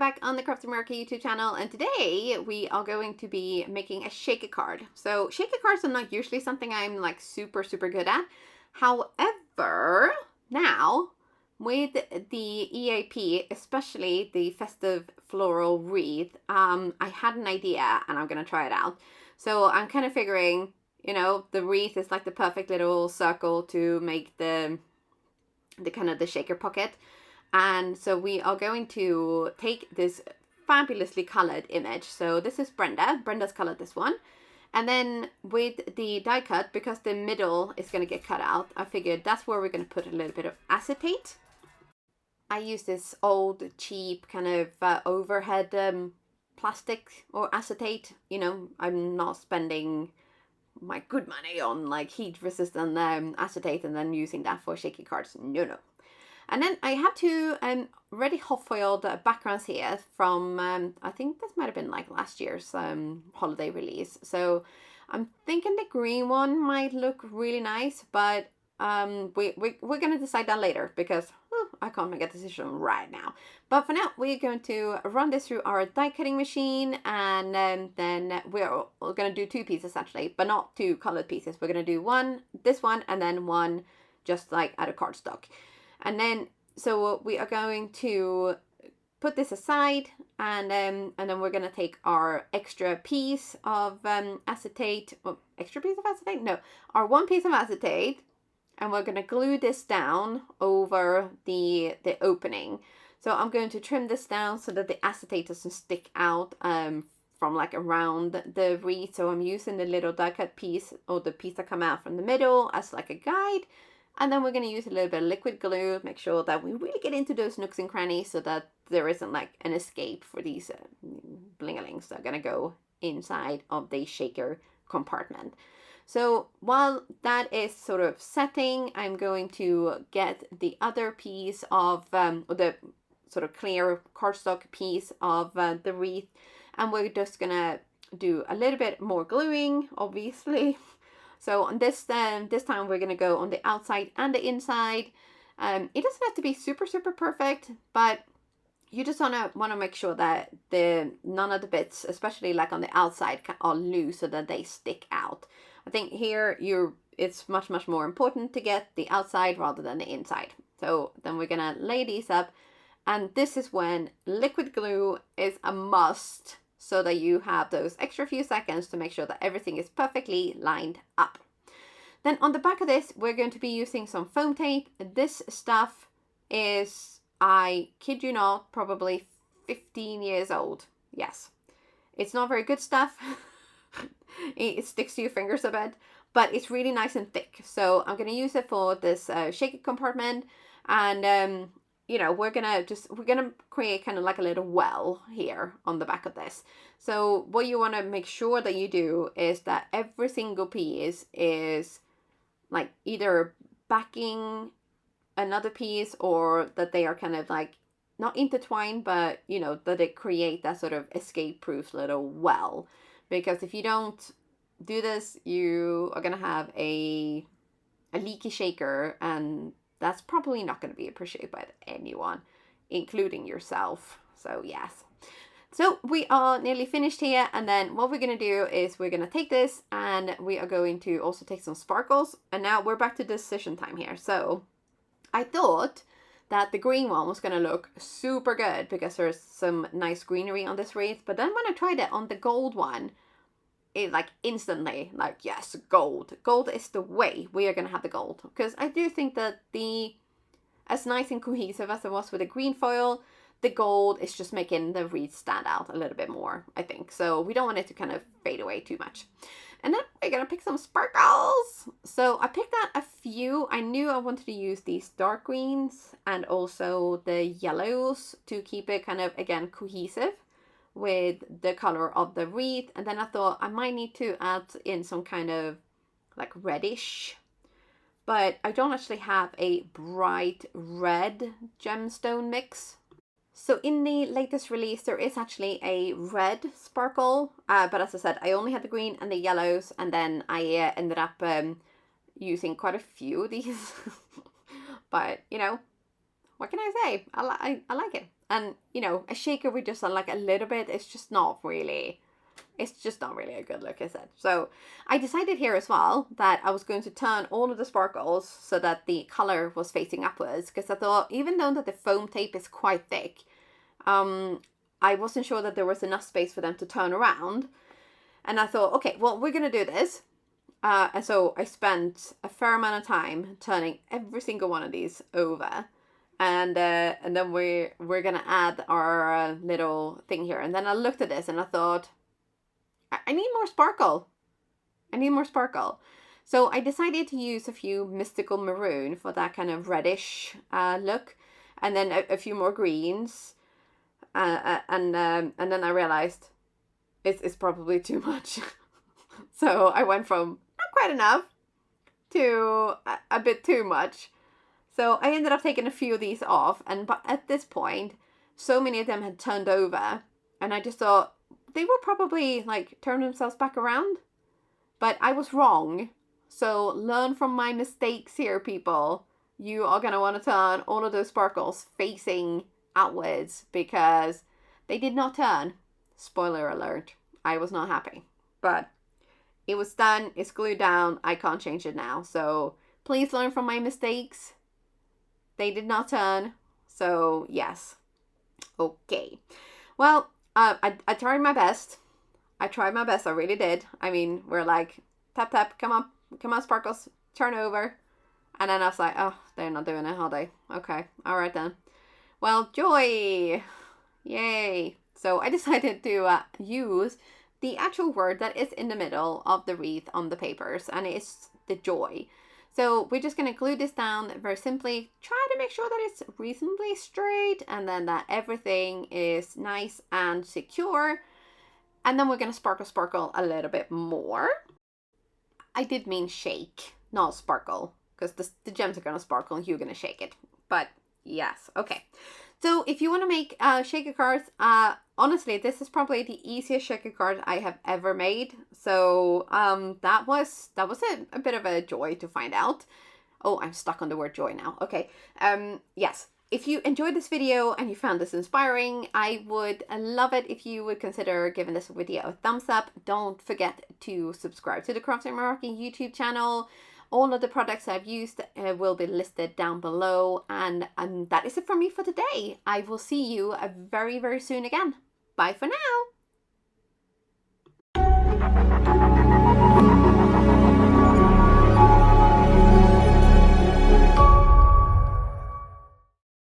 back on the Crafty Meraki YouTube channel, and today we are going to be making a shaker card. So shaker cards are not usually something I'm like super good at. However, now with the EAP, especially the Festive Flora Wreath, I had an idea and I'm gonna try it out. So I'm kind of figuring, you know, the wreath is like the perfect little circle to make the kind of the shaker pocket. And so we are going to take this fabulously colored image. So this is Brenda's colored this one. And then with the die cut, because the middle is going to get cut out, I figured that's where we're going to put a little bit of acetate. I use this old, cheap kind of overhead plastic or acetate. You know, I'm not spending my good money on like heat resistant acetate and then using that for shaky cards. No. And then I have two ready hot foiled backgrounds here from, I think this might have been like last year's holiday release. So I'm thinking the green one might look really nice, but we're going to decide that later because I can't make a decision right now. But for now, we're going to run this through our die cutting machine, and then we're going to do two pieces actually, but not two colored pieces. We're going to do one, this one, and then one just like out of cardstock. And then, so we are going to put this aside, and then we're going to take our extra piece of acetate, our one piece of acetate, and we're going to glue this down over the opening. So I'm going to trim this down so that the acetate doesn't stick out from like around the wreath. So I'm using the little die cut piece, or the piece that come out from the middle, as like a guide. And then we're going to use a little bit of liquid glue, make sure that we really get into those nooks and crannies so that there isn't like an escape for these blingalings that are going to go inside of the shaker compartment. So while that is sort of setting, I'm going to get the other piece of, the sort of clear cardstock piece of the wreath, and we're just going to do a little bit more gluing, obviously. So on this time we're going to go on the outside and the inside. It doesn't have to be super perfect, but you just want to make sure that none of the bits, especially like on the outside, are loose so that they stick out. I think here it's much more important to get the outside rather than the inside. So then we're going to lay these up, and this is when liquid glue is a must, so that you have those extra few seconds to make sure that everything is perfectly lined up. Then on the back of this, we're going to be using some foam tape. This stuff is, I kid you not, probably 15 years old. Yes. It's not very good stuff. It sticks to your fingers a bit, but it's really nice and thick. So I'm going to use it for this shaker compartment, and you know, we're gonna create kind of like a little well here on the back of this. So what you want to make sure that you do is that every single piece is like either backing another piece, or that they are kind of like not intertwined, but you know, that it create that sort of escape-proof little well. Because if you don't do this, you are gonna have a leaky shaker, and that's probably not going to be appreciated by anyone, including yourself. So yes. So we are nearly finished here, and then what we're going to do is we're going to take this, and we are going to also take some sparkles. And now we're back to decision time here. So I thought that the green one was going to look super good because there's some nice greenery on this wreath. But then when I tried it on the gold one, it like instantly, like, yes, gold is the way. We are gonna have the gold, because I do think that as nice and cohesive as it was with the green foil, the gold is just making the wreath stand out a little bit more, I think. So we don't want it to kind of fade away too much. And then we're gonna pick some sparkles. So I picked out a few. I knew I wanted to use these dark greens and also the yellows to keep it kind of, again, cohesive with the color of the wreath. And then I thought I might need to add in some kind of like reddish, but I don't actually have a bright red gemstone mix. So in the latest release there is actually a red sparkle, but as I said, I only had the green and the yellows, and then I ended up using quite a few of these. But you know, what can I say? I like it. And, you know, a shaker with just like a little bit, it's just not really a good look, is it? So I decided here as well that I was going to turn all of the sparkles so that the color was facing upwards, because I thought, even though that the foam tape is quite thick, I wasn't sure that there was enough space for them to turn around. And I thought, okay, well, we're going to do this. And so I spent a fair amount of time turning every single one of these over. And then we're going to add our little thing here. And then I looked at this and I thought, I need more sparkle. I need more sparkle. So I decided to use a few mystical maroon for that kind of reddish look. And then a few more greens. And then I realized it's probably too much. So I went from not quite enough to a bit too much. So I ended up taking a few of these off. But at this point, so many of them had turned over. And I just thought they will probably like turn themselves back around. But I was wrong. So learn from my mistakes here, people. You are going to want to turn all of those sparkles facing outwards, because they did not turn. Spoiler alert. I was not happy. But it was done. It's glued down. I can't change it now. So please learn from my mistakes. They did not turn. So yes. Okay. Well, I tried my best. I really did. I mean, we're like, tap, tap, come on, sparkles, turn over. And then I was like, oh, they're not doing it, are they? Okay. All right then. Well, joy. Yay. So I decided to use the actual word that is in the middle of the wreath on the papers, and it's the joy. So we're just going to glue this down very simply. Try to make sure that it's reasonably straight, and then that everything is nice and secure. And then we're going to sparkle a little bit more. I did mean shake, not sparkle, because the gems are going to sparkle and you're going to shake it. But yes, okay. So if you want to make shaker cards, honestly, this is probably the easiest shaker card I have ever made. So that was a bit of a joy to find out. Oh, I'm stuck on the word joy now. Okay. Yes. If you enjoyed this video and you found this inspiring, I would love it if you would consider giving this video a thumbs up. Don't forget to subscribe to the Crafty Meraki YouTube channel. All of the products I've used will be listed down below. And that is it from me for today. I will see you very, very soon again. Bye for now.